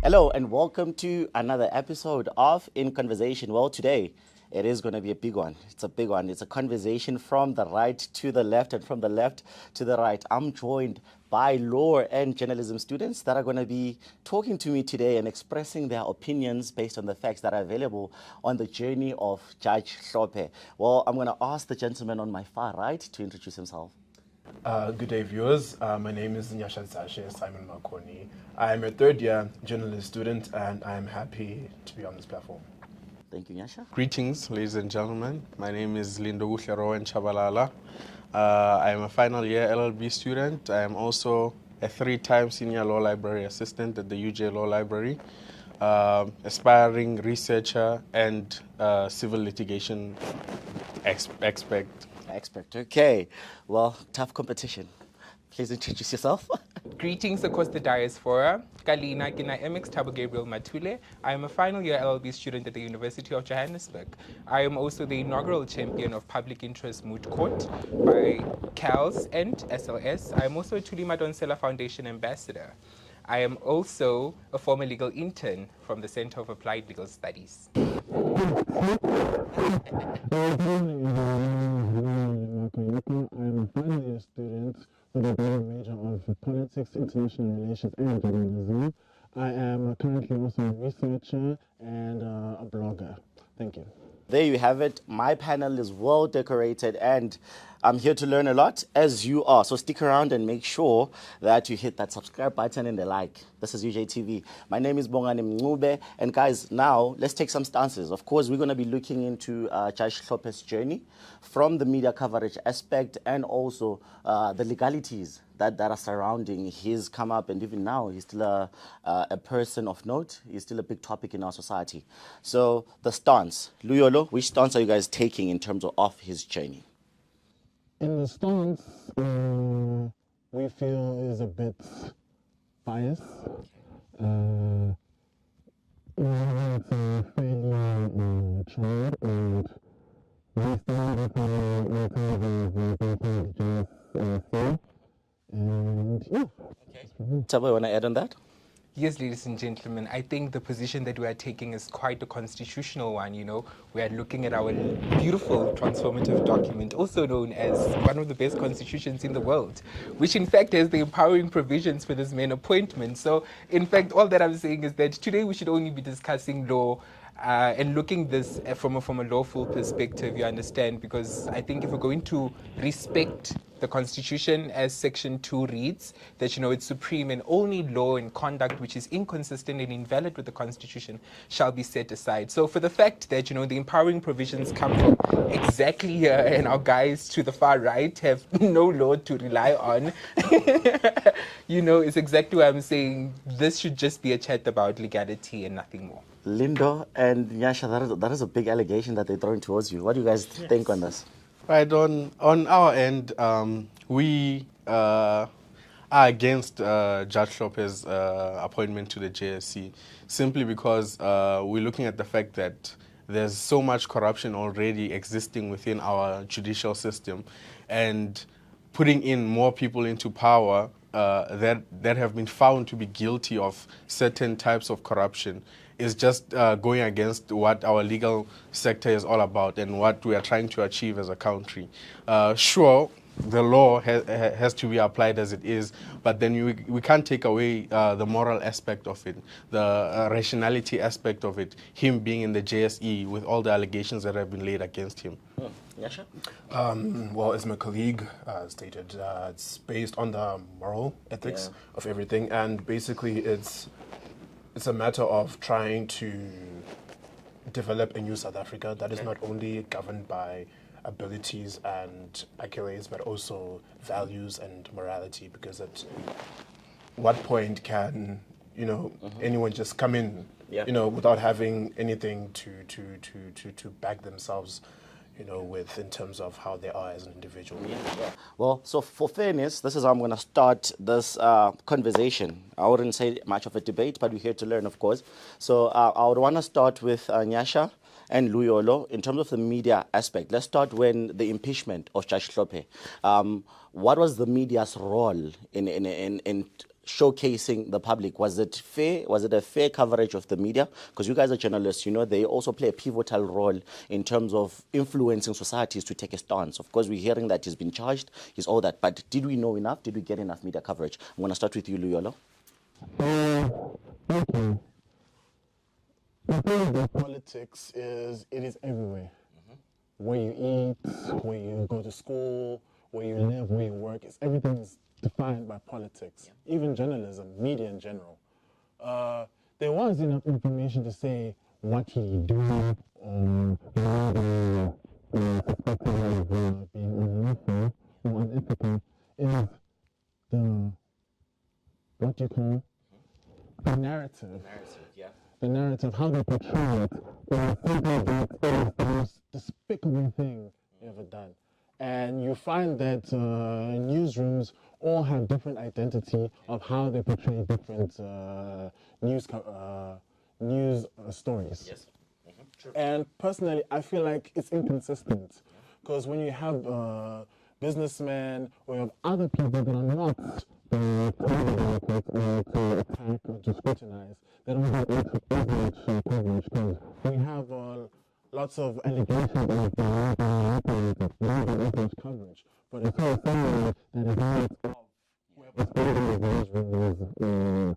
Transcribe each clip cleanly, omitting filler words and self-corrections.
Hello and welcome to another episode of In Conversation. Well, today it is going to be a big one. It's a big one. It's a conversation from the right to the left and from the left to the right. I'm joined by law and journalism students that are going to be talking to me today and expressing their opinions based on the facts that are available on the journey of Judge Hlophe. Well, I'm going to ask the gentleman on my far right to introduce himself. Good day, viewers. My name is Simon Makoni. I'm a third-year journalist student, and I'm happy to be on this platform. Thank you, Nyasha. Greetings, ladies and gentlemen. My name is Lindo Guhlero Chabalala. I am a final year LLB student. I am also a 3-time senior law library assistant at the UJ Law Library, aspiring researcher and civil litigation expert. Okay. Well, tough competition. Please introduce yourself. Greetings across the diaspora. Kalina Kina MX Tabo Gabriel Matule. I am a final year LLB student at the University of Johannesburg. I am also the inaugural champion of public interest moot court by CALS and SLS. I am also a Tuli Madonsela Foundation ambassador. I am also a former legal intern from the Center of Applied Legal Studies. I'm a final year student with a major of politics, international relations, and journalism. I am currently also a researcher and a blogger. Thank you. There you have it. My panel is well decorated and I'm here to learn a lot, as you are. So stick around and make sure that you hit that subscribe button and the like. This is UJTV. My name is Bongani. And guys, now let's take some stances. Of course, we're going to be looking into Judge Hlophe's journey from the media coverage aspect and also the legalities that are surrounding his come up. And even now, he's still a person of note. He's still a big topic in our society. So the stance. Luyolo, which stance are you guys taking in terms of his journey? In the stance, we feel is a bit biased. It's a fairly tried and we stand with the and yeah. Okay. Tabo, you want to add on that? Yes, ladies and gentlemen, I think the position that we are taking is quite a constitutional one, you know. We are looking at our beautiful transformative document, also known as one of the best constitutions in the world, which in fact has the empowering provisions for this main appointment. So, in fact, all that I'm saying is that today we should only be discussing law and looking this from a lawful perspective, you understand, because I think if we're going to respect the Constitution as Section 2 reads, that, you know, it's supreme and only law and conduct which is inconsistent and invalid with the Constitution shall be set aside. So for the fact that, you know, the empowering provisions come from exactly here and our guys to the far right have no law to rely on, you know, it's exactly what I'm saying. This should just be a chat about legality and nothing more. Lindo and Nyasha, that is a big allegation that they're throwing towards you. What do you guys think on this? Right, on our end, we are against Judge Hlophe's appointment to the JSC simply because we're looking at the fact that there's so much corruption already existing within our judicial system, and putting in more people into power that have been found to be guilty of certain types of corruption is just going against what our legal sector is all about and what we are trying to achieve as a country. Sure, the law has to be applied as it is, but then we can't take away the moral aspect of it, the rationality aspect of it, him being in the JSE with all the allegations that have been laid against him. Nyasha? Well, as my colleague stated, it's based on the moral ethics of everything, and basically it's a matter of trying to develop a new South Africa that is not only governed by abilities and accolades, but also values and morality, because at what point can, you know, anyone just come in, you know, without having anything to back themselves, you know, with in terms of how they are as an individual. Well, so for fairness, this is how I'm going to start this conversation. I wouldn't say much of a debate, but we're here to learn, of course. So I would want to start with Nyasha and Luyolo in terms of the media aspect. Let's start when the impeachment of Judge Hlophe. What was the media's role in showcasing the public? Was it fair? Was it a fair coverage of the media? Because you guys are journalists, you know, they also play a pivotal role in terms of influencing societies to take a stance. Of course, we're hearing that he's been charged, he's all that. But did we know enough? Did we get enough media coverage? I'm going to start with you, Luyolo. Okay. The thing about politics is it is everywhere. Where you eat, where you go to school, where you live, where you work, everything is defined by politics. Even journalism, media in general. There was enough information to say what he do or suspected of being unlawful or unethical is the, what do you call, the narrative. The narrative, how they portray it, is simply that it is the most despicable thing ever done. And you find that newsrooms all have different identity of how they portray different news stories. Yes. True. And personally, I feel like it's inconsistent. Because when you have businessmen or you have other people that are not targeted to attack or to scrutinize, they don't have as much coverage. Because we have lots of allegations of manipulated, not as much coverage. But it's all someone that is not of whoever's holding the newsroom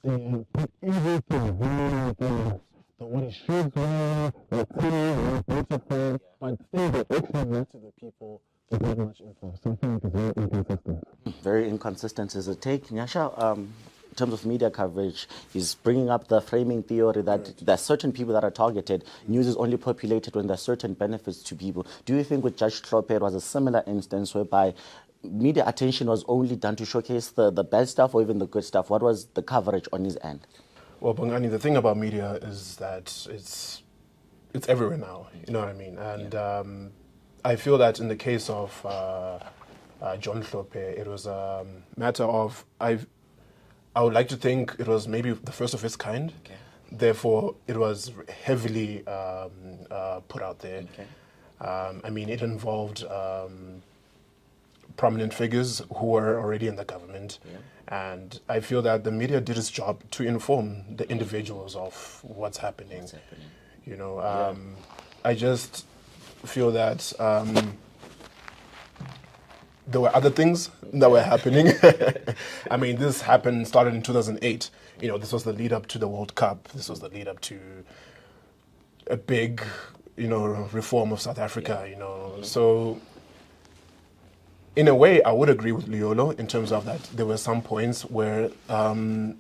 they put everything what he should wear, what team, what beautiful, but things that actually matter to the people is not much info. So I think it's very inconsistent. Very inconsistent is a take. Nyasha, in terms of media coverage, is bringing up the framing theory that there are certain people that are targeted. News is only populated when there are certain benefits to people. Do you think with Judge Hlophe it was a similar instance whereby media attention was only done to showcase the bad stuff or even the good stuff? What was the coverage on his end? Well, Bongani, the thing about media is that it's everywhere now, you know what I mean? And I feel that in the case of John Hlophe, it was a matter of, I would like to think it was maybe the first of its kind. Okay. Therefore, it was heavily put out there. Okay. I mean, it involved prominent figures who were already in the government. Yeah. And I feel that the media did its job to inform the individuals of what's happening. You know, I just feel that there were other things that were happening. I mean, this started in 2008. You know, this was the lead up to the World Cup. This was the lead up to a big, you know, reform of South Africa, you know. So in a way, I would agree with Luyolo in terms of that there were some points where the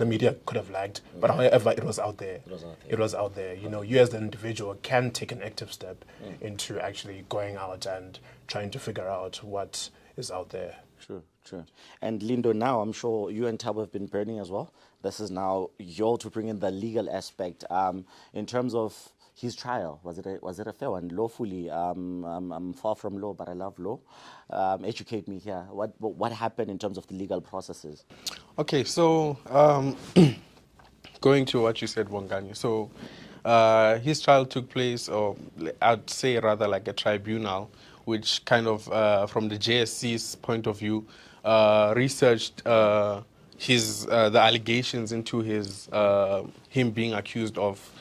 media could have lagged, but however, it was out there. It was out there. You know, you as the individual can take an active step into actually going out and trying to figure out what is out there. True. And Lindo, now I'm sure you and Thabo have been burning as well. This is now your to bring in the legal aspect. In terms of his trial, was it a fair one? Lawfully, I'm far from law, but I love law. Educate me here. What happened in terms of the legal processes? Okay, so going to what you said, Bongani. So his trial took place, or I'd say rather like a tribunal, which kind of, from the JSC's point of view, researched the allegations into him being accused of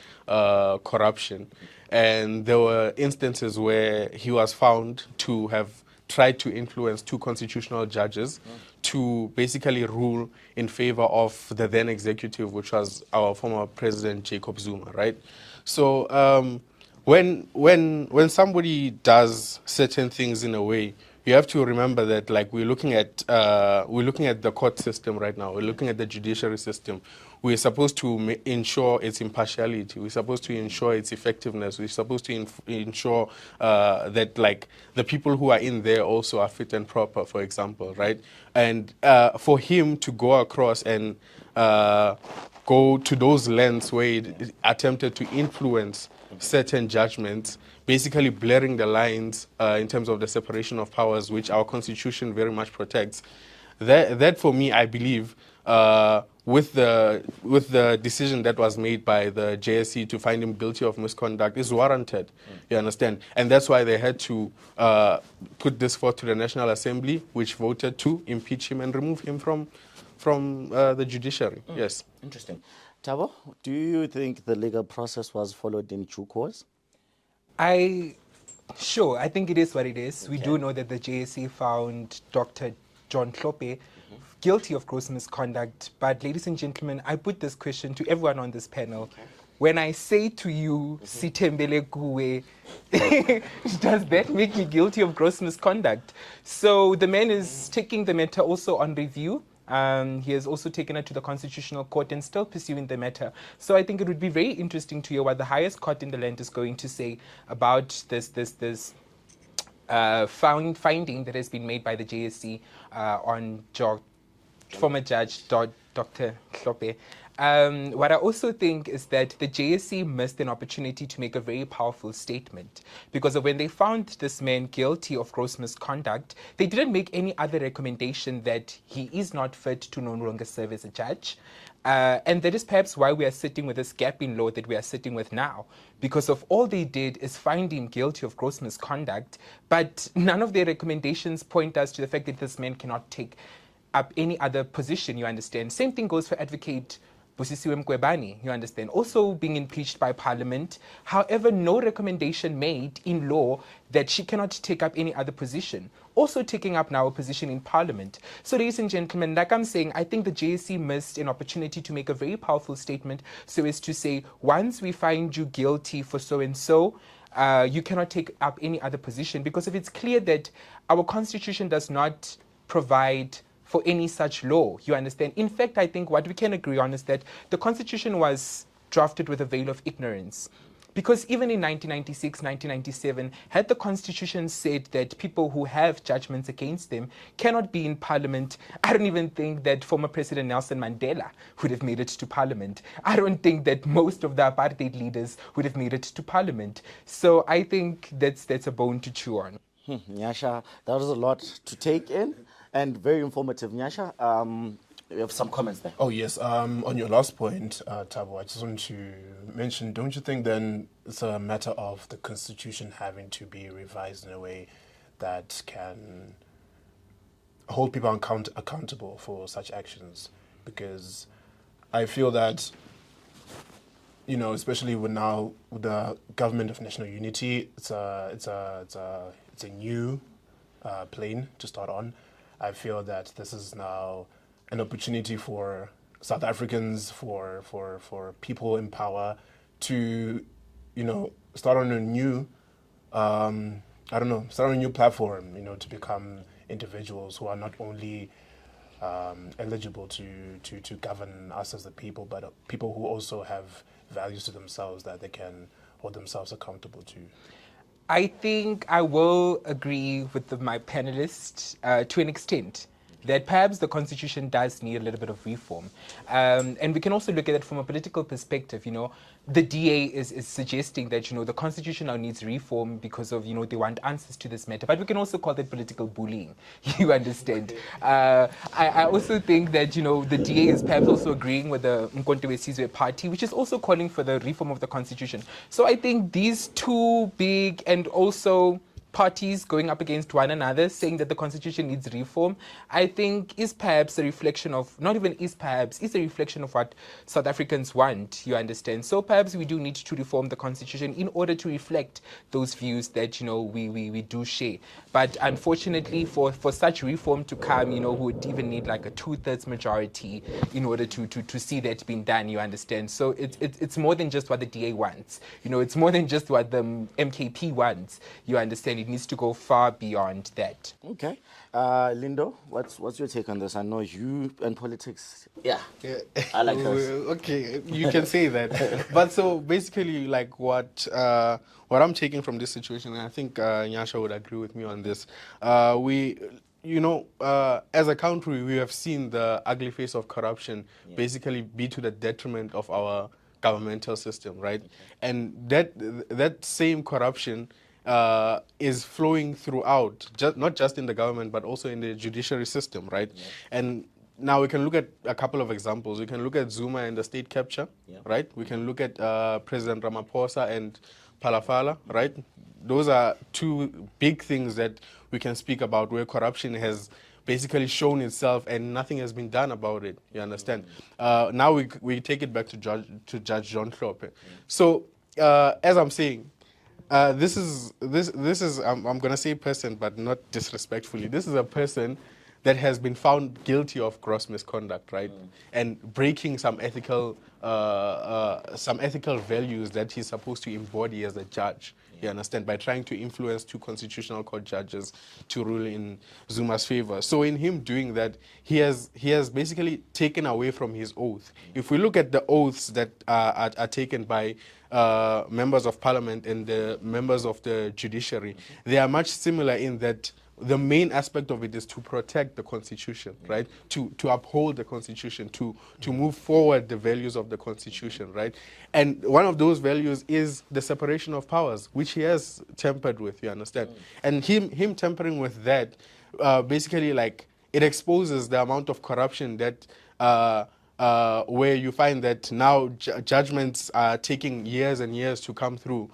corruption. And there were instances where he was found to have tried to influence two constitutional judges to basically rule in favor of the then executive, which was our former president, Jacob Zuma, right? So when somebody does certain things in a way, you have to remember that, like, we're looking at the court system right now. We're looking at the judiciary system. We're supposed to ensure its impartiality. We're supposed to ensure its effectiveness. We're supposed to ensure that, like, the people who are in there also are fit and proper, for example, right? And for him to go across and go to those lengths where he attempted to influence certain judgments, basically blurring the lines in terms of the separation of powers, which our constitution very much protects. That for me, I believe, with the decision that was made by the JSC to find him guilty of misconduct is warranted. You understand? And that's why they had to put this forth to the National Assembly, which voted to impeach him and remove him from the judiciary. Yes. Interesting. Tabo, do you think the legal process was followed in due course? Sure, I think it is what it is. We do know that the JSC found Dr. Judge Hlophe guilty of gross misconduct. But ladies and gentlemen, I put this question to everyone on this panel. When I say to you, Sitembele Kuwe, does that make you guilty of gross misconduct? So the man is taking the matter also on review. He has also taken it to the Constitutional Court and still pursuing the matter. So I think it would be very interesting to hear what the highest court in the land is going to say about this finding that has been made by the JSC on former Judge Dr. Hlophe. What I also think is that the JSC missed an opportunity to make a very powerful statement, because when they found this man guilty of gross misconduct, they didn't make any other recommendation that he is not fit to no longer serve as a judge. And that is perhaps why we are sitting with this gap in law that we are sitting with now, because of all they did is find him guilty of gross misconduct, but none of their recommendations point us to the fact that this man cannot take up any other position, you understand. Same thing goes for Advocate Busisiwe Mqwebane, you understand, also being impeached by Parliament. However, no recommendation made in law that she cannot take up any other position, also taking up now a position in Parliament. So ladies and gentlemen, like I'm saying, I think the JSC missed an opportunity to make a very powerful statement, so as to say, once we find you guilty for so-and-so, you cannot take up any other position, because if it's clear that our Constitution does not provide for any such law, you understand. In fact, I think what we can agree on is that the Constitution was drafted with a veil of ignorance. Because even in 1996, 1997, had the Constitution said that people who have judgments against them cannot be in Parliament, I don't even think that former President Nelson Mandela would have made it to Parliament. I don't think that most of the apartheid leaders would have made it to Parliament. So I think that's a bone to chew on. Nyasha, that was a lot to take in and very informative. Nyasha, we have some comments there. Oh, yes. On your last point, Tabo, I just want to mention, don't you think then it's a matter of the Constitution having to be revised in a way that can hold people accountable for such actions? Because I feel that, you know, especially with the government of national unity, it's a new plane to start on. I feel that this is now an opportunity for South Africans, for people in power to, you know, start on a new, start on a new platform, you know, to become individuals who are not only eligible to govern us as the people, but people who also have values to themselves that they can hold themselves accountable to. I think I will agree with my panelists to an extent that perhaps the Constitution does need a little bit of reform. And we can also look at it from a political perspective. You know, the DA is suggesting that, you know, the Constitution now needs reform because of, you know, they want answers to this matter. But we can also call that political bullying. You understand? I also think that, you know, the DA is perhaps also agreeing with the Mkonto Wesizwe party, which is also calling for the reform of the Constitution. So I think these two big and also parties going up against one another saying that the Constitution needs reform, I think is perhaps a reflection of, not even is perhaps, is a reflection of what South Africans want, you understand. So perhaps we do need to reform the Constitution in order to reflect those views that, you know, we do share. But unfortunately, for such reform to come, you know, we would even need like a 2/3 majority in order to see that being done, you understand. So it's more than just what the DA wants. You know, it's more than just what the MKP wants, you understand. It needs to go far beyond that. Okay. Lindo, what's your take on this? I know you and politics. Yeah. I like this. Okay, you can say that. But so basically, like what I'm taking from this situation, and I think Nyasha would agree with me on this, as a country, we have seen the ugly face of corruption basically be to the detriment of our governmental system, right? Okay. And that same corruption is flowing throughout, not just in the government, but also in the judiciary system, right? Yeah. And now we can look at a couple of examples. We can look at Zuma and the state capture, right? We can look at President Ramaphosa and Palafala, right? Those are two big things that we can speak about where corruption has basically shown itself and nothing has been done about it. You understand? Now we take it back to Judge Hlophe. So as I'm saying, this is I'm gonna say person, but not disrespectfully. This is a person that has been found guilty of gross misconduct, right, and breaking some ethical values that he's supposed to embody as a judge. You understand? By trying to influence two constitutional court judges to rule in Zuma's favor. So in him doing that, he has basically taken away from his oath. If we look at the oaths that are taken by members of parliament and the members of the judiciary, they are much similar in that the main aspect of it is to protect the Constitution, right? To uphold the Constitution, to move forward the values of the Constitution, right? And one of those values is the separation of powers, which he has tempered with, you understand? And him tampering with that, basically, like, it exposes the amount of corruption that where you find that now judgments are taking years and years to come through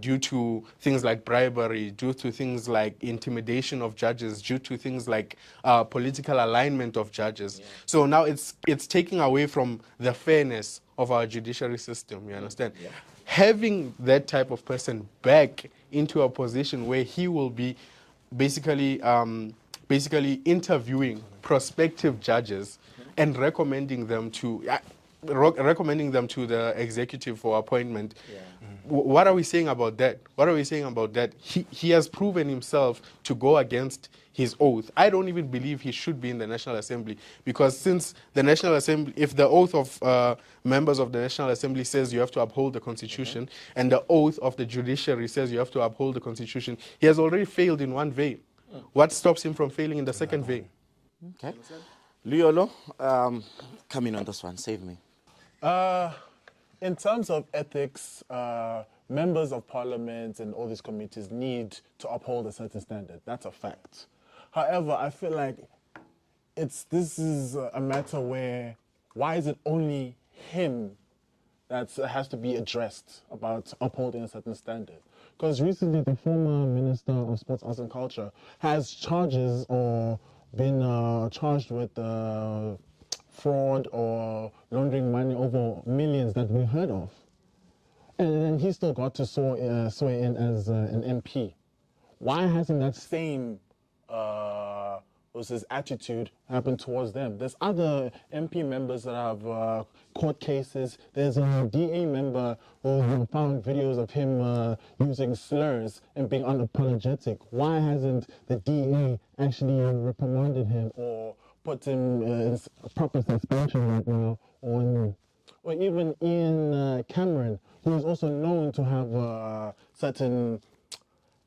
due to things like bribery, due to things like intimidation of judges, due to things like political alignment of judges. So now it's taking away from the fairness of our judiciary system, you understand? Having that type of person back into a position where he will be basically interviewing prospective judges and recommending them to the executive for appointment. What are we saying about that? What are we saying about that? He has proven himself to go against his oath. I don't even believe he should be in the National Assembly, because since the National Assembly, if the oath of members of the National Assembly says you have to uphold the Constitution, and the oath of the judiciary says you have to uphold the Constitution, he has already failed in one vein. What stops him from failing in the second vein? Okay. Liolo, come in on this one. Save me. In terms of ethics, members of parliament and all these committees need to uphold a certain standard. That's a fact. However, I feel like this is a matter where, why is it only him that has to be addressed about upholding a certain standard? Because recently the former Minister of Sports, Arts and Culture has charges or been charged with fraud or laundering money over millions that we heard of. And then he still got to swear in as an MP. Why hasn't that same was his attitude happened towards them? There's other MP members that have court cases. There's a DA member who found videos of him using slurs and being unapologetic. Why hasn't the DA actually reprimanded him or put him in proper suspension right now? Or even Ian Cameron, who is also known to have certain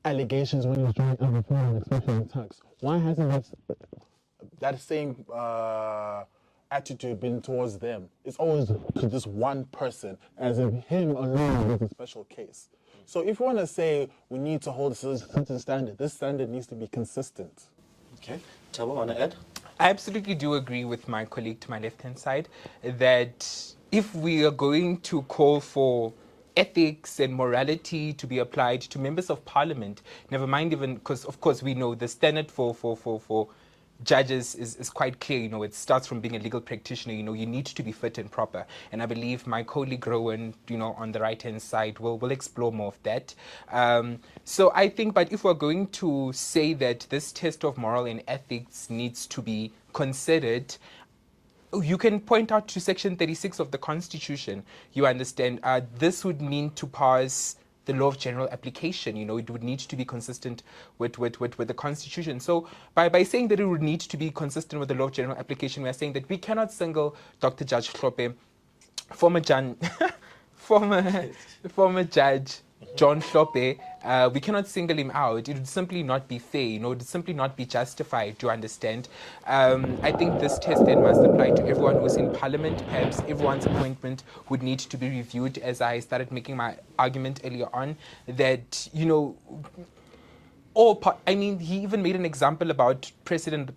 allegations when he was trying to reform, especially in tax. Why hasn't that same attitude been towards them? It's always to this one person, as if him alone is a special case. So if you want to say we need to hold a certain standard, this standard needs to be consistent. Okay. Tabo, want to add? I absolutely do agree with my colleague to my left-hand side that if we are going to call for ethics and morality to be applied to members of parliament, never mind even, because of course we know the standard for judges is quite clear. You know, it starts from being a legal practitioner. You know, you need to be fit and proper. And I believe my colleague Rowan, you know, on the right-hand side will explore more of that. So I think, but if we're going to say that this test of moral and ethics needs to be considered, you can point out to Section 36 of the Constitution. You understand, this would mean to pass the law of general application. You know, it would need to be consistent with the Constitution. So by saying that it would need to be consistent with the law of general application, we are saying that we cannot single Dr. Judge Hlophe, former Judge John Hlophe, we cannot single him out. It would simply not be fair, you know, it would simply not be justified, to understand. I think this test then must apply to everyone who's in parliament. Perhaps everyone's appointment would need to be reviewed, as I started making my argument earlier on, that, you know, he even made an example about President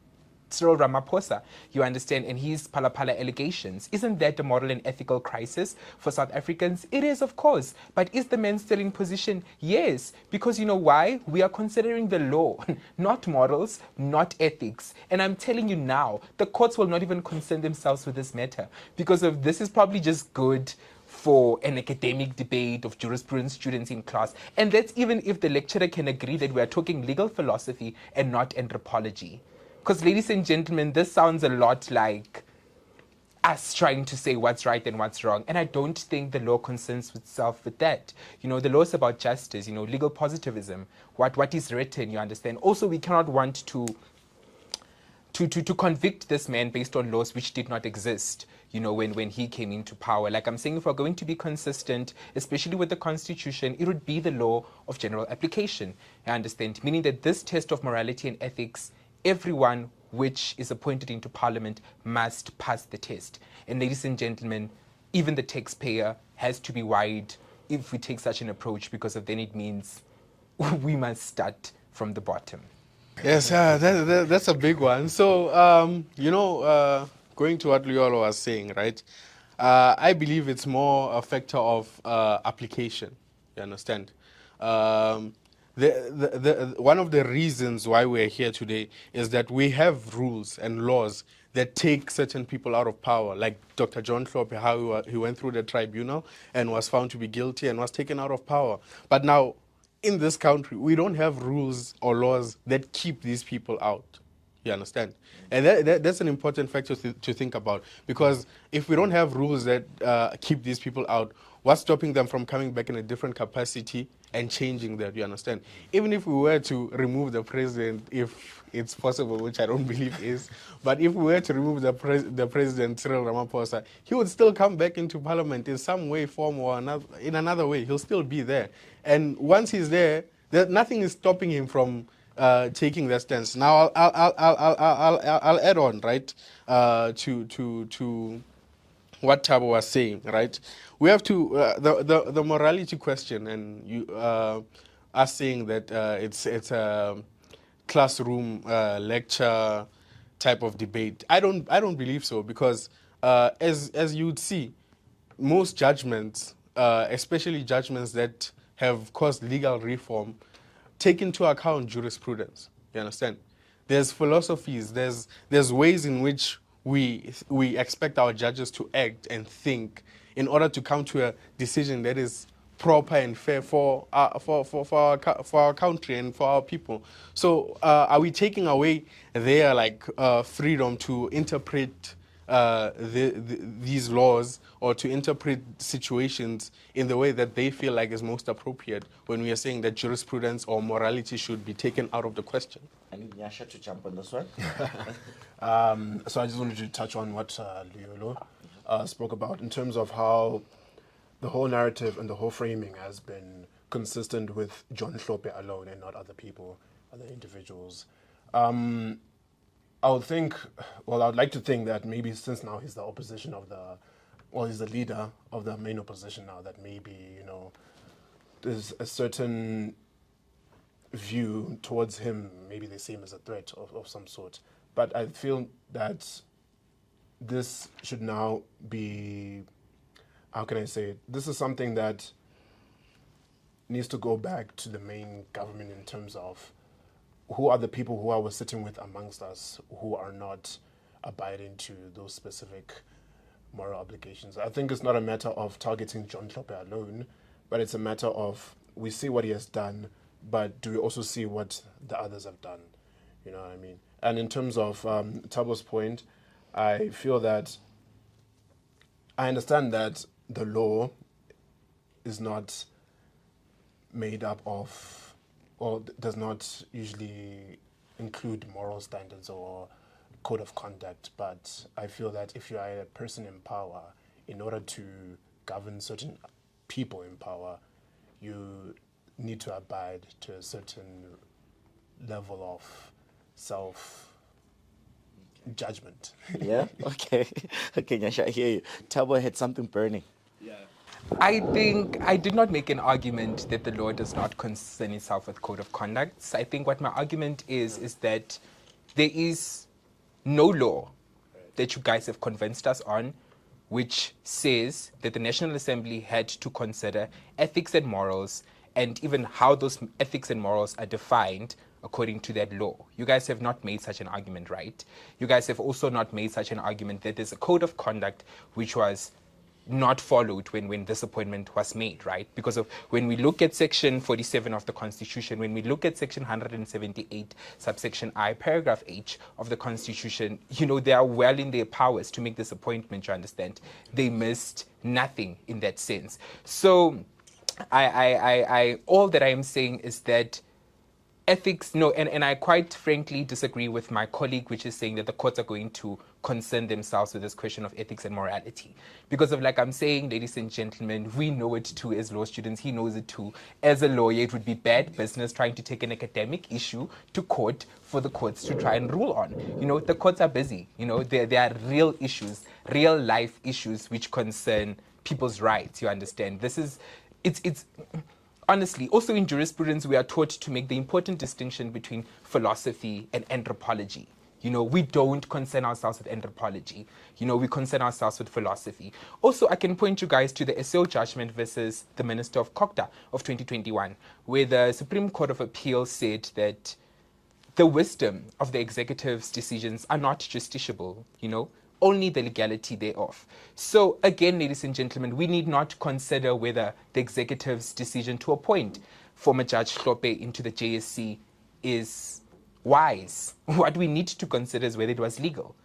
Cyril Ramaphosa, you understand, and his Phala allegations. Isn't that a moral and ethical crisis for South Africans? It is, of course. But is the man still in position? Yes. Because you know why? We are considering the law, not morals, not ethics. And I'm telling you now, the courts will not even concern themselves with this matter. Because of this is probably just good for an academic debate of jurisprudence students in class. And that's even if the lecturer can agree that we are talking legal philosophy and not anthropology. Because, ladies and gentlemen, this sounds a lot like us trying to say what's right and what's wrong. And I don't think the law concerns itself with that. You know, the law is about justice, you know, legal positivism, what is written, you understand. Also, we cannot want to convict this man based on laws which did not exist, you know, when he came into power. Like I'm saying, if we're going to be consistent, especially with the Constitution, it would be the law of general application, I understand, meaning that this test of morality and ethics, everyone which is appointed into parliament must pass the test. And ladies and gentlemen, even the taxpayer has to be wide if we take such an approach, because of then it means we must start from the bottom. Yes, that's a big one. So, going to what Luyolo was saying, right? I believe it's more a factor of application. You understand? One of the reasons why we're here today is that we have rules and laws that take certain people out of power, like Dr. Judge Hlophe, how he went through the tribunal and was found to be guilty and was taken out of power. But now, in this country, we don't have rules or laws that keep these people out. You understand? And that's an important factor to think about, because if we don't have rules that keep these people out, what's stopping them from coming back in a different capacity and changing that? You understand? Even if we were to remove the president, if it's possible, which I don't believe is, but if we were to remove the president, Cyril Ramaphosa, he would still come back into parliament in some way, form, or in another way. He'll still be there. And once he's there, nothing is stopping him from taking that stance. Now, I'll add on, right, to what Thabo was saying, right? We have to the morality question, and you are saying that it's a classroom lecture type of debate. I don't believe so, because as you would see, most judgments, especially judgments that have caused legal reform, take into account jurisprudence. You understand? There's philosophies, there's ways in which we expect our judges to act and think in order to come to a decision that is proper and fair for our country and for our people. So are we taking away their freedom to interpret these laws or to interpret situations in the way that they feel like is most appropriate, when we are saying that jurisprudence or morality should be taken out of the question? I need Nyasha to jump on this one. So I just wanted to touch on what Luyolo spoke about in terms of how the whole narrative and the whole framing has been consistent with Judge Hlophe alone and not other people, other individuals. I would like to think that maybe since now he's the opposition of he's the leader of the main opposition now, that maybe, there's a certain view towards him, maybe they see him as a threat of some sort. But I feel that this should now be, how can I say it? This is something that needs to go back to the main government in terms of who are the people who are sitting with amongst us who are not abiding to those specific moral obligations. I think it's not a matter of targeting Judge Hlophe alone, but it's a matter of, we see what he has done, but do we also see what the others have done? You know what I mean? And in terms of Thabo's point, I feel that I understand that the law is not made up of, or does not usually include moral standards or code of conduct, but I feel that if you are a person in power, in order to govern certain people in power, you need to abide to a certain level of self-judgment. Yeah? Okay. Okay, Nyasha, I hear you. Thabo had something burning. I think I did not make an argument that the law does not concern itself with code of conduct. I think what my argument is that there is no law that you guys have convinced us on which says that the National Assembly had to consider ethics and morals and even how those ethics and morals are defined according to that law. You guys have not made such an argument, right? You guys have also not made such an argument that there's a code of conduct which was not followed when this appointment was made, right? Because of when we look at section 47 of the Constitution, when we look at section 178, subsection I, paragraph H of the Constitution, you know, they are well in their powers to make this appointment, you understand? They missed nothing in that sense. So I all that I am saying is that ethics, no, and I quite frankly disagree with my colleague, which is saying that the courts are going to concern themselves with this question of ethics and morality. Because of, like I'm saying, ladies and gentlemen, we know it too as law students, he knows it too. As a lawyer, it would be bad business trying to take an academic issue to court for the courts to try and rule on. You know, the courts are busy. You know, there are real issues, real life issues which concern people's rights, you understand? This is, it's honestly, also in jurisprudence, we are taught to make the important distinction between philosophy and anthropology. You know, we don't concern ourselves with anthropology. You know, we concern ourselves with philosophy. Also, I can point you guys to the SO judgment versus the Minister of Kokta of 2021, where the Supreme Court of Appeal said that the wisdom of the executive's decisions are not justiciable, you know, only the legality thereof. So again, ladies and gentlemen, we need not consider whether the executive's decision to appoint former Judge Hlophe into the JSC is wise. What we need to consider is whether it was legal.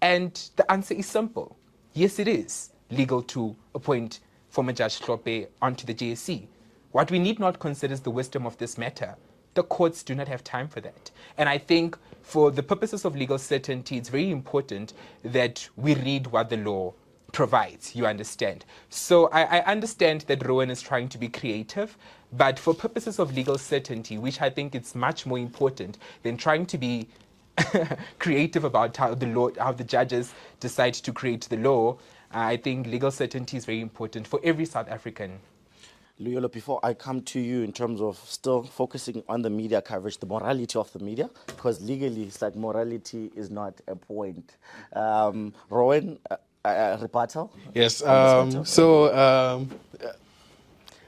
And the answer is simple. Yes, it is legal to appoint former Judge Hlophe onto the JSC. What we need not consider is the wisdom of this matter. The courts do not have time for that. And I think for the purposes of legal certainty, it's very important that we read what the law provides, you understand. So I understand that Rowan is trying to be creative, but for purposes of legal certainty, which I think it's much more important than trying to be creative about how the law, how the judges decide to create the law, I think legal certainty is very important for every South African. Luyolo, before I come to you in terms of still focusing on the media coverage, the morality of the media, because legally it's like morality is not a point. Rowan, rebuttal? Yes,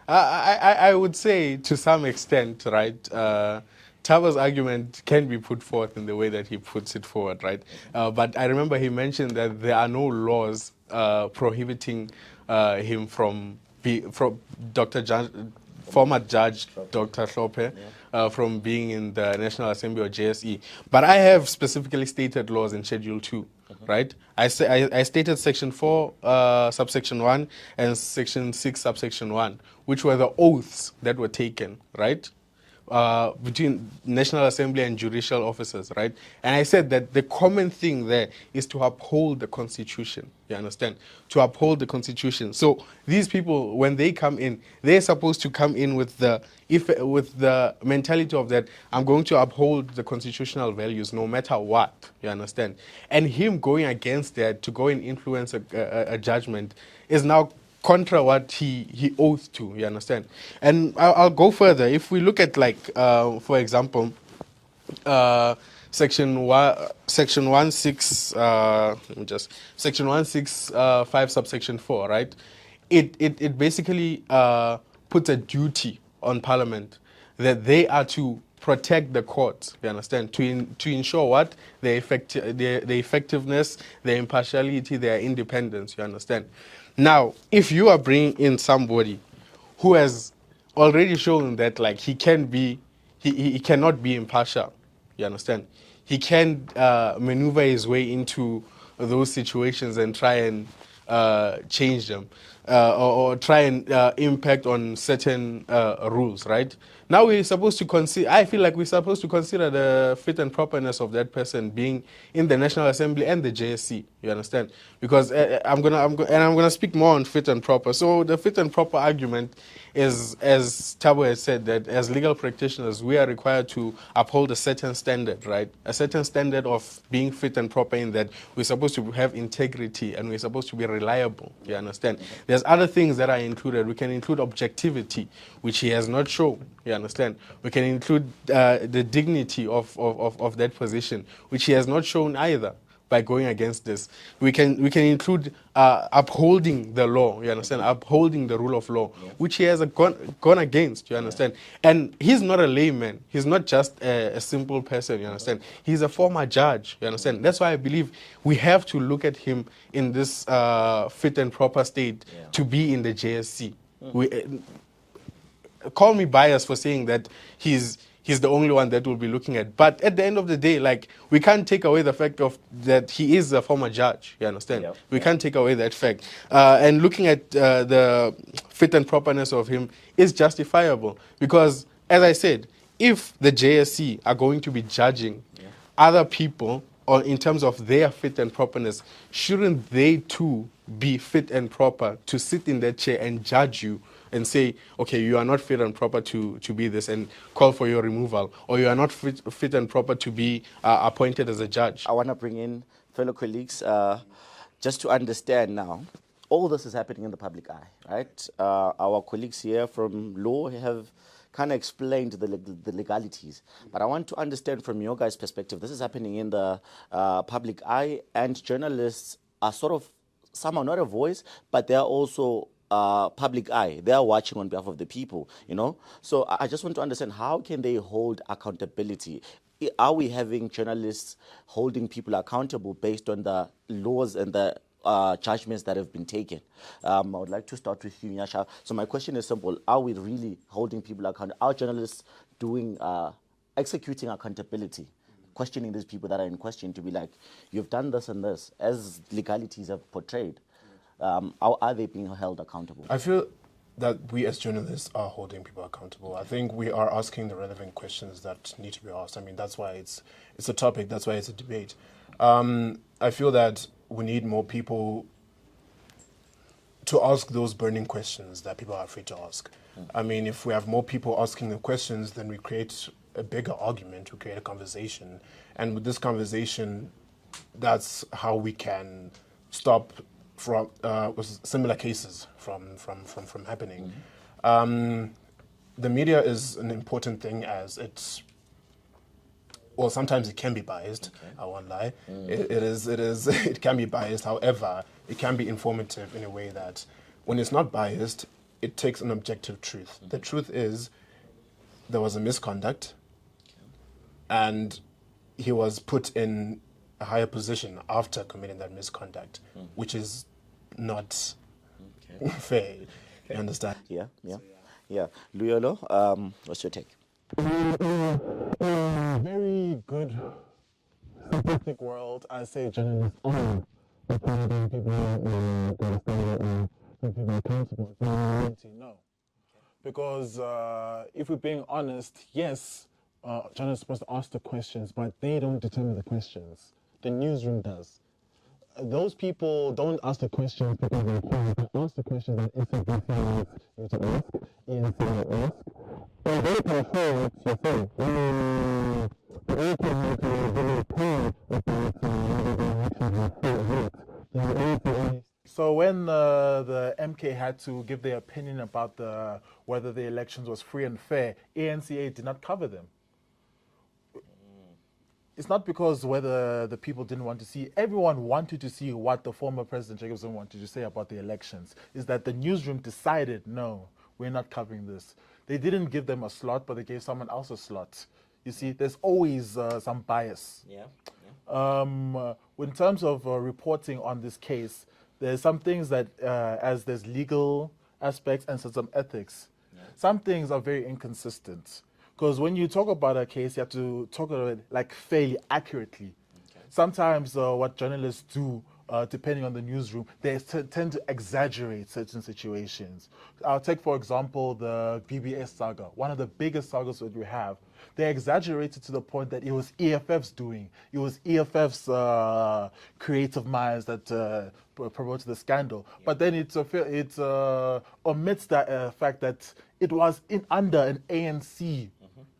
I would say to some extent, right, Taba's argument can be put forth in the way that he puts it forward, right? But I remember he mentioned that there are no laws prohibiting him from former Judge Dr. Hlophe from being in the National Assembly or JSE. But I have specifically stated laws in Schedule 2, right? I stated Section 4, subsection 1, and Section 6, subsection 1, which were the oaths that were taken, right? Between National Assembly and judicial officers, right? And I said that the common thing there is to uphold the Constitution. You understand? To uphold the Constitution. So these people, when they come in, they're supposed to come in with the mentality of that I'm going to uphold the constitutional values no matter what. You understand? And him going against that to go and influence a judgment is now contra what he oathed to, you understand? And I'll go further. If we look at, like, for example, Section 165, subsection 4, right? It basically puts a duty on Parliament that they are to protect the courts, you understand, to ensure what? Their effectiveness, their impartiality, their independence, you understand? Now, if you are bringing in somebody who has already shown that, like, he cannot be impartial, you understand? He can maneuver his way into those situations and try and change them or try and impact on certain rules, right? Now we're supposed to consider, I feel like we're supposed to consider the fit and properness of that person being in the National Assembly and the JSC, you understand? Because I'm gonna speak more on fit and proper. So the fit and proper argument is, as Thabo has said, that as legal practitioners, we are required to uphold a certain standard, right? A certain standard of being fit and proper in that we're supposed to have integrity and we're supposed to be reliable, you understand? There's other things that are included. We can include objectivity, which he has not shown, you understand? We can include the dignity of that position, which he has not shown either. by going against this. We can include upholding the law, you understand, upholding the rule of law, which he has gone against, you understand. And he's not a layman. He's not just a simple person, you understand. He's a former judge, you understand. That's why I believe we have to look at him in this fit and proper state to be in the JSC. Call me biased for saying that he's the only one that we'll be looking at. But at the end of the day, like, we can't take away the fact of that he is a former judge, you understand? We can't take away that fact. And looking at the fit and properness of him is justifiable. Because, as I said, if the JSC are going to be judging other people or in terms of their fit and properness, shouldn't they too be fit and proper to sit in that chair and judge you and say, okay, you are not fit and proper to be this, and call for your removal, or you are not fit and proper to be appointed as a judge? I want to bring in fellow colleagues just to understand now. All this is happening in the public eye, right? Our colleagues here from law have kind of explained the legalities. But I want to understand from your guys' perspective, this is happening in the public eye, and journalists are sort of somehow not a voice, but they're also public eye. They are watching on behalf of the people, you know. So I just want to understand, how can they hold accountability? Are we having journalists holding people accountable based on the laws and the judgments that have been taken? I would like to start with you, Nyasha. So my question is simple. Are we really holding people accountable? Are journalists doing, executing accountability? Questioning these people that are in question to be like, you've done this and this, as legalities have portrayed. How are they being held accountable? I feel that we as journalists are holding people accountable. I think we are asking the relevant questions that need to be asked. I mean, that's why it's a topic, that's why it's a debate. I feel that we need more people to ask those burning questions that people are afraid to ask. I mean, if we have more people asking the questions, then we create a bigger argument, we create a conversation. And with this conversation, that's how we can stop from similar cases from happening. The media is an important thing, as it's, well, sometimes it can be biased. I won't lie. It can be biased. However, it can be informative in a way that, when it's not biased, it takes an objective truth. The truth is, there was a misconduct, and he was put in a higher position after committing that misconduct, which is not fair. You understand? Yeah. Luyolo, what's your take? Very good, simplistic world. I say journalists are holding people accountable. No. Because if we're being honest, yes, journalists are supposed to ask the questions, but they don't determine the questions. The newsroom does. Those people don't ask the questions because they're curious. They ask the questions that SABC wants you to ask, ENC will ask. And they confirm what you're saying. But they can really tell about whether the elections were free or not. So when the MK had to give their opinion about whether the elections was free and fair, ANCA did not cover them. It's not because whether the people didn't want to see. Everyone wanted to see what the former President Jacobson wanted to say about the elections. Is that the newsroom decided, no, we're not covering this. They didn't give them a slot, but they gave someone else a slot. You see, there's always some bias. In terms of reporting on this case, there's some things that, as there's legal aspects and some ethics, some things are very inconsistent. Because when you talk about a case, you have to talk about it like fairly accurately. Sometimes what journalists do, depending on the newsroom, they tend to exaggerate certain situations. I'll take, for example, the BBS saga, one of the biggest sagas that we have. They exaggerated to the point that it was EFF's doing. It was EFF's creative minds that promoted the scandal. But then it omits the fact that it was under an ANC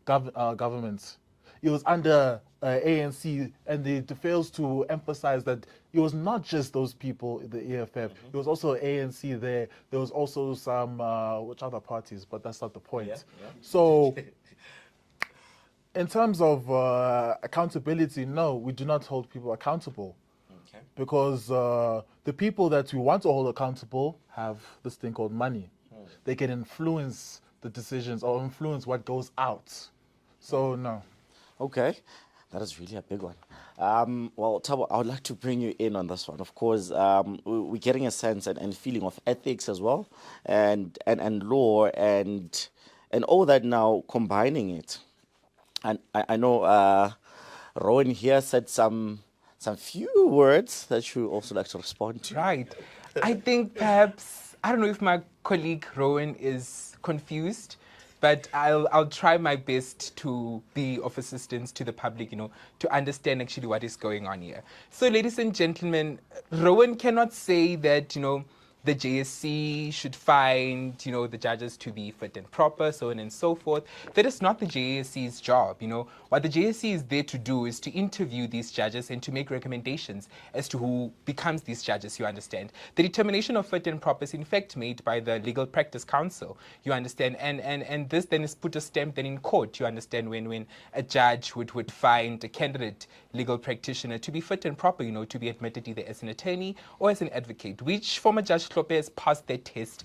government. It was under ANC, and it fails to emphasize that it was not just those people, the EFF. It was also ANC there. There was also some, which other parties, but that's not the point. So, in terms of accountability, no, we do not hold people accountable. because the people that we want to hold accountable have this thing called money. They can influence the decisions or influence what goes out. So, no. Okay, that is really a big one. Well, Thabo, I would like to bring you in on this one. Of course, we're getting a sense and feeling of ethics as well, and law and all that now, combining it. And I know Rowan here said some few words that you also like to respond to. Right. I think perhaps, I don't know if my colleague Rowan is confused, but I'll try my best to be of assistance to the public, to understand actually what is going on here. So, ladies and gentlemen, Rowan cannot say that, the JSC should find, the judges to be fit and proper, so on and so forth. That is not the JSC's job, What the JSC is there to do is to interview these judges and to make recommendations as to who becomes these judges, you understand. The determination of fit and proper is in fact made by the Legal Practice Council, you understand. And this then is put a stamp then in court, you understand, when a judge would find a candidate legal practitioner to be fit and proper, to be admitted either as an attorney or as an advocate, which former Judge Hlophe has passed that test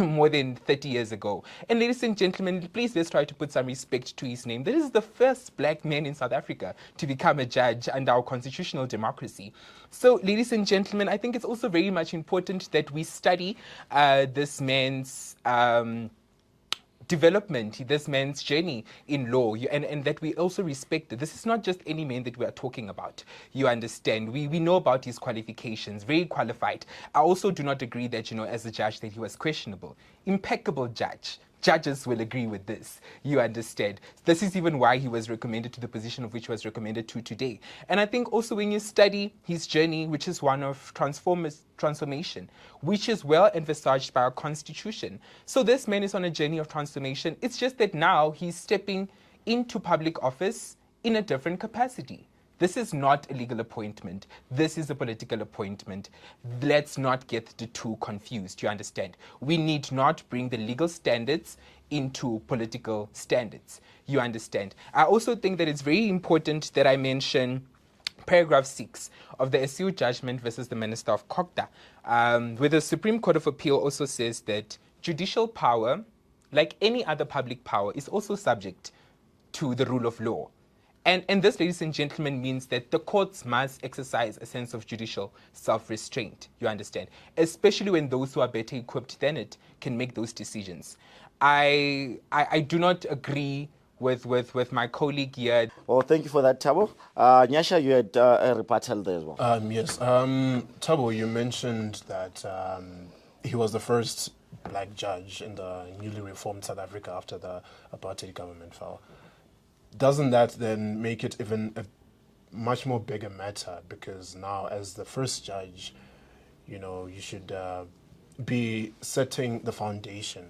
more than 30 years ago. And ladies and gentlemen, please let's try to put some respect to his name. This is the first black man in South Africa to become a judge under our constitutional democracy. So, ladies and gentlemen, I think it's also very much important that we study this man's development, this man's journey in law, and that we also respect it. This is not just any man that we are talking about. You understand? We know about his qualifications, very qualified. I also do not agree that, as a judge, that he was questionable. Impeccable judge. Judges will agree with this. You understand? This is even why he was recommended to the position of which he was recommended to today. And I think also when you study his journey, which is one of transformation, which is well envisaged by our constitution. So this man is on a journey of transformation. It's just that now he's stepping into public office in a different capacity. This is not a legal appointment. This is a political appointment. Let's not get the two confused, you understand? We need not bring the legal standards into political standards, you understand? I also think that it's very important that I mention paragraph 6 of the SU judgment versus the Minister of Kokta, where the Supreme Court of Appeal also says that judicial power, like any other public power, is also subject to the rule of law. And this, ladies and gentlemen, means that the courts must exercise a sense of judicial self-restraint, you understand, especially when those who are better equipped than it can make those decisions. I do not agree with my colleague here. Well, thank you for that, Thabo. Nyasha, you had a rebuttal there as well. Yes. Thabo, you mentioned that he was the first black judge in the newly reformed South Africa after the apartheid government fell. Doesn't that then make it even a much more bigger matter? Because now, as the first judge, you should be setting the foundation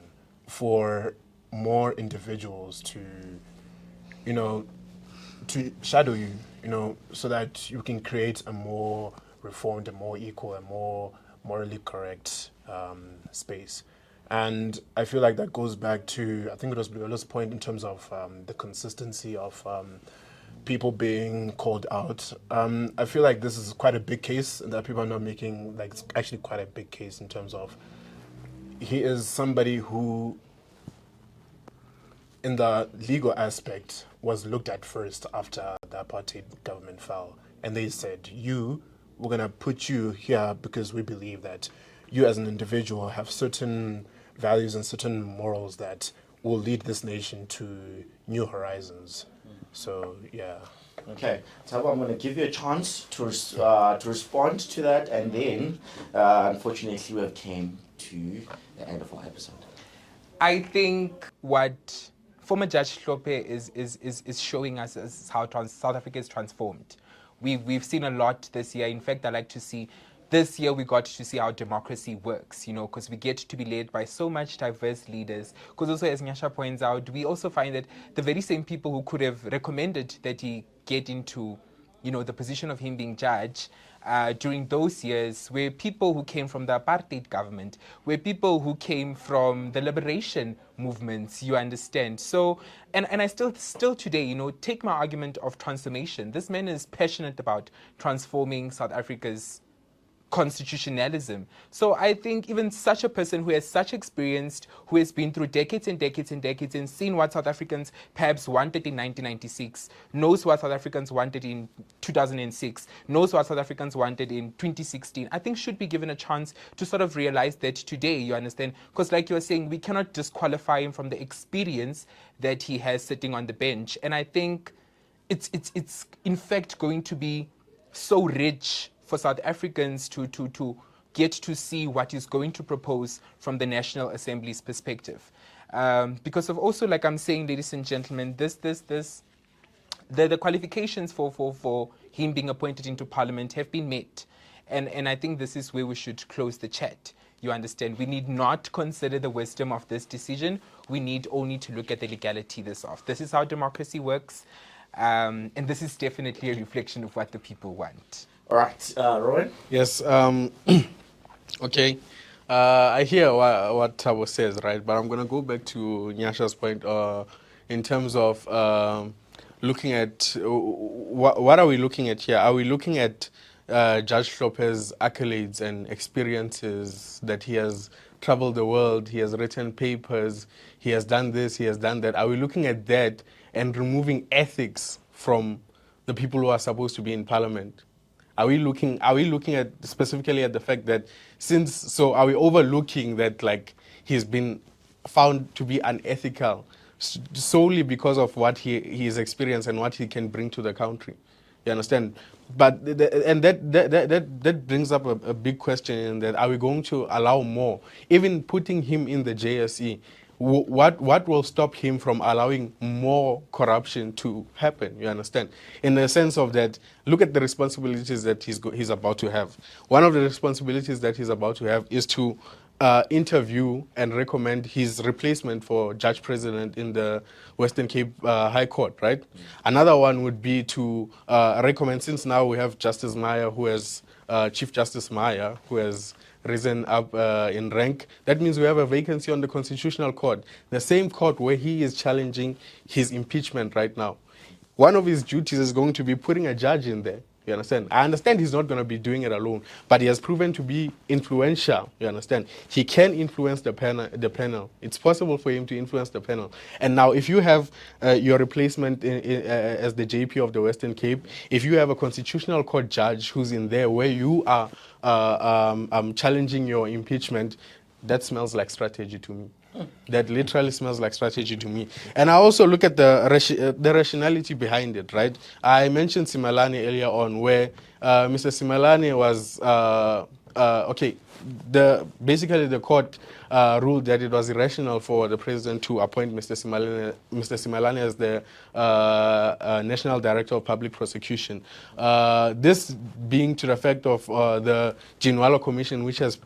for more individuals to shadow you, so that you can create a more reformed, a more equal, a more morally correct space. And I feel like that goes back to, I think it was Briola's point in terms of the consistency of people being called out. I feel like this is quite a big case that people are not making, like it's actually quite a big case in terms of he is somebody who, in the legal aspect, was looked at first after the apartheid government fell. And they said, we're going to put you here because we believe that you as an individual have certain values and certain morals that will lead this nation to new horizons. So, yeah. Okay, Thabo, I'm going to give you a chance to respond to that, and then, unfortunately, we have came to the end of our episode. I think what former Judge Hlophe is showing us is how South Africa is transformed. We've seen a lot this year. In fact, I like to see this year we got to see how democracy works, because we get to be led by so much diverse leaders. Because also, as Nyasha points out, we also find that the very same people who could have recommended that he get into, the position of him being judge, during those years were people who came from the apartheid government, were people who came from the liberation movements, you understand. So, and I still today, you know, take my argument of transformation. This man is passionate about transforming South Africa's constitutionalism. So I think even such a person who has such experience, who has been through decades and decades and decades and seen what South Africans perhaps wanted in 1996, knows what South Africans wanted in 2006, knows what South Africans wanted in 2016, I think should be given a chance to sort of realize that today, you understand, because like you were saying, we cannot disqualify him from the experience that he has sitting on the bench. And I think it's in fact going to be so rich for South Africans to get to see what he's going to propose from the National Assembly's perspective. Because of also, like I'm saying, ladies and gentlemen, the qualifications for him being appointed into Parliament have been met. And I think this is where we should close the chat. You understand? We need not consider the wisdom of this decision. We need only to look at the legality thereof. This is how democracy works. And this is definitely a reflection of what the people want. All right, Rowan? Yes. Okay. I hear what Thabo says, right? But I'm going to go back to Nyasha's point in terms of looking at what are we looking at here? Are we looking at Judge Hlophe's accolades and experiences, that he has traveled the world, he has written papers, he has done this, he has done that? Are we looking at that and removing ethics from the people who are supposed to be in Parliament? Are we looking at specifically at the fact that are we overlooking that, like, he's been found to be unethical solely because of what he's experienced and what he can bring to the country? You understand? But that brings up a big question in that, are we going to allow more? Even putting him in the JSE, what will stop him from allowing more corruption to happen? You understand? In the sense of that, look at the responsibilities that he's about to have. One of the responsibilities that he's about to have is to interview and recommend his replacement for Judge President in the Western Cape High Court, right? Another one would be to recommend, since now we have Justice Meyer, who has Chief Justice Meyer, who has risen up in rank. That means we have a vacancy on the Constitutional Court, the same court where he is challenging his impeachment right now. One of his duties is going to be putting a judge in there. You understand? I understand he's not going to be doing it alone, but he has proven to be influential. You understand? He can influence the panel. It's possible for him to influence the panel. And now, if you have your replacement as the JP of the Western Cape, if you have a Constitutional Court judge who's in there where you are challenging your impeachment, that smells like strategy to me. That literally smells like strategy to me. And I also look at the rationality behind it, right? I mentioned Simelane earlier on, where Mr. Simelane was, basically the court ruled that it was irrational for the president to appoint Mr. Simelane as the National Director of Public Prosecution. This being to the effect of the Ginwala Commission, which has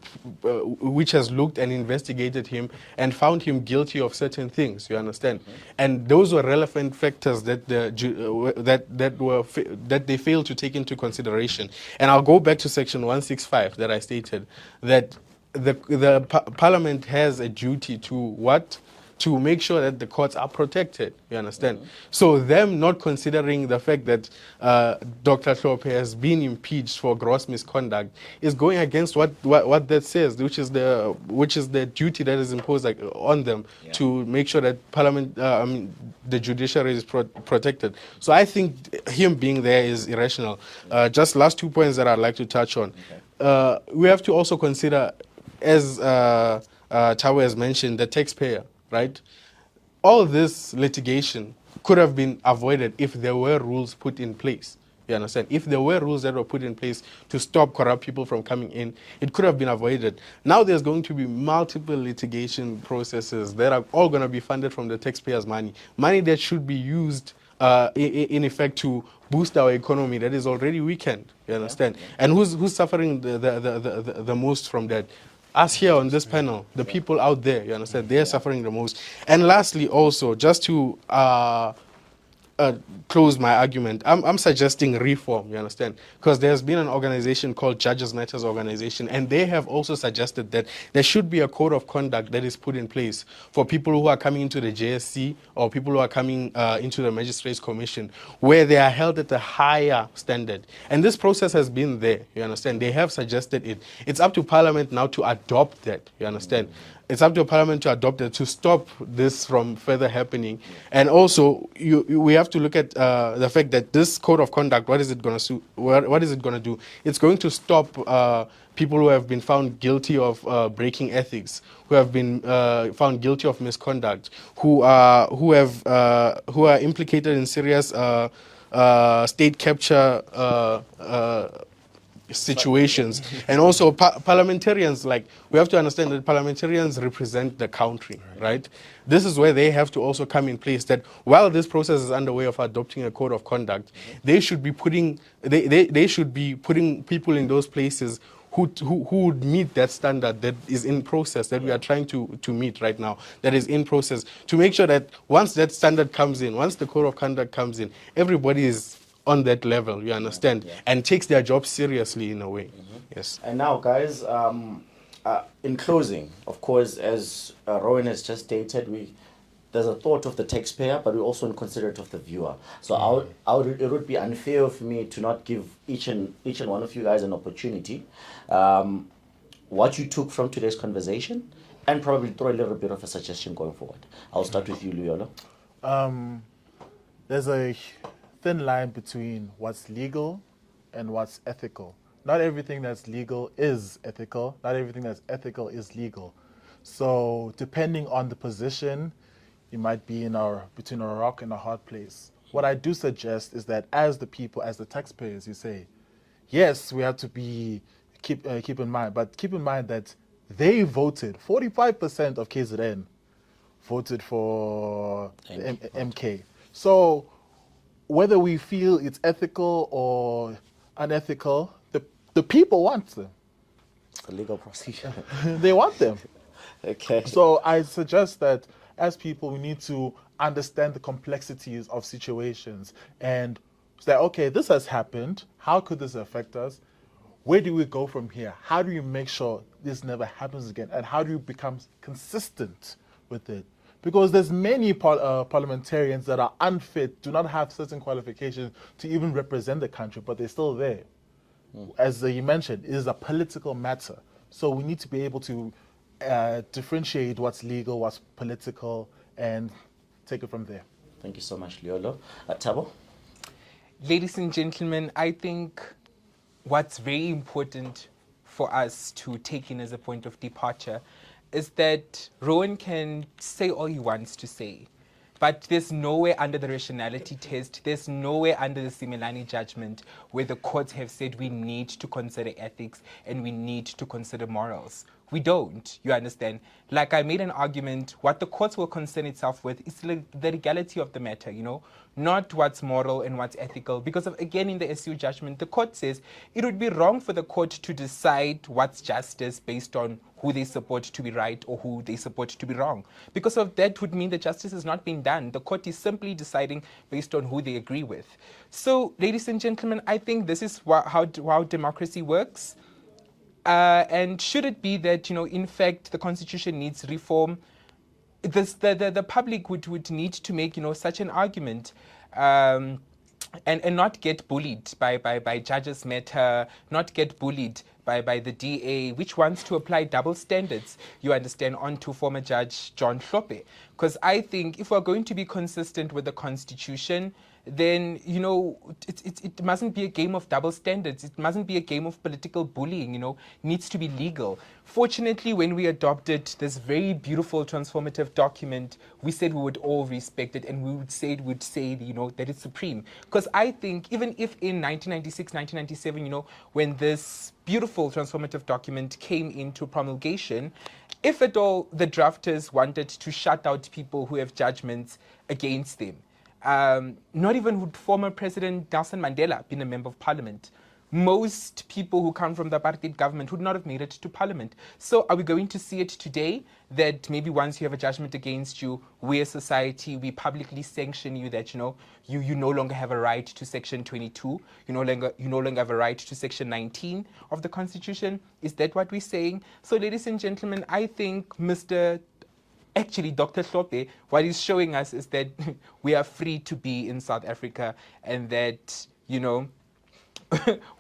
looked and investigated him and found him guilty of certain things. You understand? And those were relevant factors that they failed to take into consideration. And I'll go back to Section 165 that I stated, that the Parliament has a duty to make sure that the courts are protected. You understand? So them not considering the fact that Dr. Hlophe has been impeached for gross misconduct is going against what that says, which is the duty that is imposed on them to make sure that Parliament, the judiciary is protected. So I think him being there is irrational. Just last 2 points that I'd like to touch on. Okay. We have to also consider, as Thabo has mentioned, the taxpayer. Right? All this litigation could have been avoided if there were rules put in place. You understand? If there were rules that were put in place to stop corrupt people from coming in, it could have been avoided. Now there's going to be multiple litigation processes that are all going to be funded from the taxpayers' money that should be used in effect to boost our economy that is already weakened. You understand? And who's suffering the most from that? Us here on this panel, the people out there, you understand, they're suffering the most. And lastly, also, just to close my argument, I'm suggesting reform, you understand? Because there's been an organization called Judges Matters Organization, and they have also suggested that there should be a code of conduct that is put in place for people who are coming into the JSC or people who are coming into the Magistrates Commission, where they are held at a higher standard. And this process has been there, you understand? They have suggested it. It's up to Parliament now to adopt that, you understand? It's up to Parliament to adopt it to stop this from further happening. And also, we have to look at the fact that this code of conduct, what is it going to do? It's going to stop people who have been found guilty of breaking ethics, who have been found guilty of misconduct, who are implicated in serious state capture situations. And also parliamentarians, like, we have to understand that parliamentarians represent the country, right? This is where they have to also come in place, that while this process is underway of adopting a code of conduct, they should be putting people in those places who would meet that standard that is in process, that we are trying to meet right now, that is in process, to make sure that once that standard comes in, once the code of conduct comes in, everybody is on that level, you understand, and takes their job seriously in a way. Yes. And now, guys, in closing, of course, as Rowan has just stated, there's a thought of the taxpayer, but we also consider it of the viewer. So it would be unfair for me to not give each and one of you guys an opportunity, what you took from today's conversation, and probably throw a little bit of a suggestion going forward. I'll start with you, Luyolo. There's a thin line between what's legal and what's ethical. Not everything that's legal is ethical. Not everything that's ethical is legal. So depending on the position, you might be between a rock and a hard place. What I do suggest is that as the people, as the taxpayers, you say, yes, we have to keep in mind, but keep in mind that they voted. 45% of KZN voted for MK. So whether we feel it's ethical or unethical, the people want them. It's the legal procedure. They want them. Okay. So I suggest that as people, we need to understand the complexities of situations and say, okay, this has happened. How could this affect us? Where do we go from here? How do you make sure this never happens again? And how do you become consistent with it? Because there's many parliamentarians that are unfit, do not have certain qualifications to even represent the country, but they're still there. As you mentioned, it is a political matter. So we need to be able to differentiate what's legal, what's political, and take it from there. Thank you so much, Luyolo. Thabo? Ladies and gentlemen, I think what's very important for us to take in as a point of departure is that Rowan can say all he wants to say, but there's nowhere under the rationality test, there's nowhere under the Simelane judgment where the courts have said we need to consider ethics and we need to consider morals. We don't, you understand? Like I made an argument, what the courts will concern itself with is the legality of the matter, you know, not what's moral and what's ethical. Because of, again, in the SU judgment, the court says it would be wrong for the court to decide what's justice based on who they support to be right or who they support to be wrong. Because of that would mean that justice has not been done. The court is simply deciding based on who they agree with. So, ladies and gentlemen, I think this is how democracy works. And should it be that, you know, in fact, the constitution needs reform, the public would need to make, you know, such an argument and not get bullied by Judges Matter, not get bullied by the DA, which wants to apply double standards, you understand, onto former Judge Judge Hlophe. Because I think if we're going to be consistent with the Constitution, then, you know, it mustn't be a game of double standards. It mustn't be a game of political bullying, you know. It needs to be legal. Fortunately, when we adopted this very beautiful transformative document, we said we would all respect it and we would say, you know, that it's supreme. Because I think even if in 1996, 1997, you know, when this beautiful transformative document came into promulgation, if at all the drafters wanted to shut out people who have judgments against them, not even would former President Nelson Mandela been a member of parliament. most people who come from the apartheid government would not have made it to parliament. So are we going to see it today that maybe once you have a judgment against you, we as society, we publicly sanction you that, you no longer have a right to Section 22, you no longer have a right to Section 19 of the Constitution? Is that what we're saying? So ladies and gentlemen, I think Actually, Dr. Hlophe, what he's showing us is that we are free to be in South Africa and that,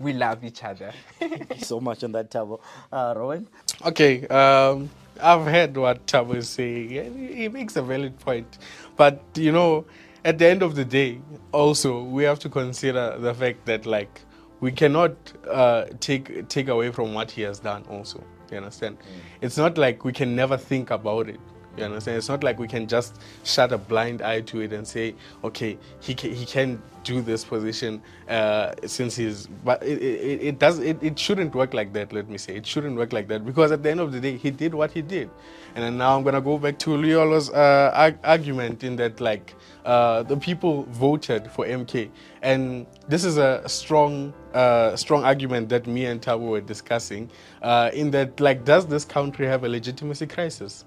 we love each other. Thank you so much on that, Thabo. Rowan? Okay, I've heard what Thabo is saying, and he makes a valid point. But, at the end of the day, also, we have to consider the fact that, we cannot take away from what he has done also. You understand? It's not like we can never think about it. You understand? It's not like we can just shut a blind eye to it and say, okay, he can do this position since he's. But it shouldn't work like that. Let me say it shouldn't work like that, because at the end of the day, he did what he did. And then now I'm gonna go back to Leolo's argument in that the people voted for MK, and this is a strong argument that me and Thabo were discussing. In that, does this country have a legitimacy crisis?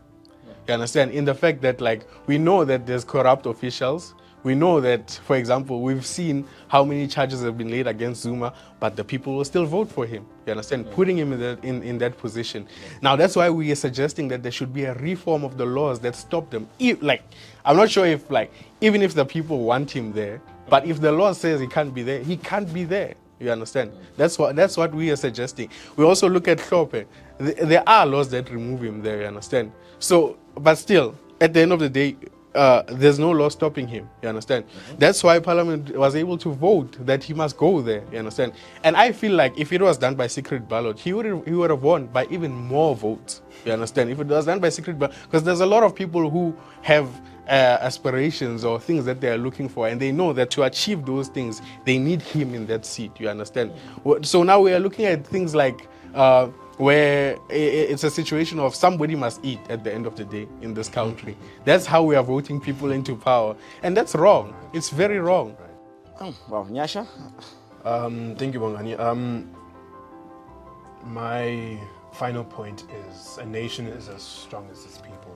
You understand? In the fact that, we know that there's corrupt officials. We know that, for example, we've seen how many charges have been laid against Zuma, but the people will still vote for him. You understand? Putting him in that position. Now, that's why we are suggesting that there should be a reform of the laws that stop them. I'm not sure if, even if the people want him there, but if the law says he can't be there, he can't be there. You understand? That's what we are suggesting. We also look at Hlophe. There are laws that remove him there, you understand? So, but still, at the end of the day, there's no law stopping him, you understand? That's why Parliament was able to vote that he must go there, you understand? And I feel like if it was done by secret ballot, he would have won by even more votes, you understand? If it was done by secret ballot, because there's a lot of people who have aspirations or things that they are looking for, and they know that to achieve those things, they need him in that seat, you understand? So now we are looking at things where it's a situation of somebody must eat at the end of the day in this country. That's how we are voting people into power. And that's wrong. It's very wrong. Wow, Nyasha? Thank you, Bongani. My final point is a nation is as strong as its people.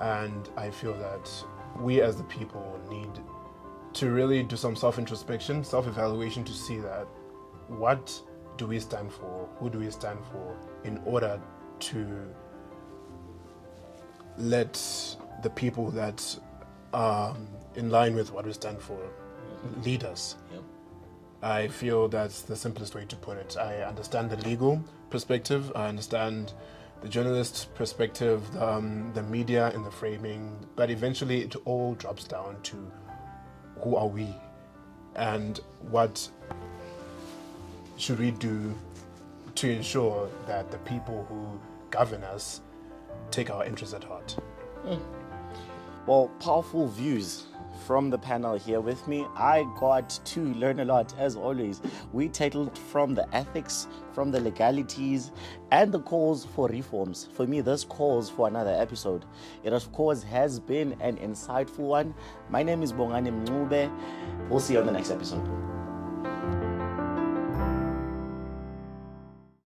And I feel that we as the people need to really do some self-introspection, self-evaluation to see that what do we stand for, who do we stand for, in order to let the people that are in line with what we stand for lead us. Yep. I feel that's the simplest way to put it. I understand the legal perspective, I understand the journalist perspective, the media and the framing, but eventually it all drops down to who are we and what should we do to ensure that the people who govern us take our interests at heart. Well, powerful views from the panel here with me. I got to learn a lot, as always. We tackled from the ethics, from the legalities, and the calls for reforms. For me, this calls for another episode. It, of course, has been an insightful one. My name is Bongani Mncube. We'll see you on the next episode.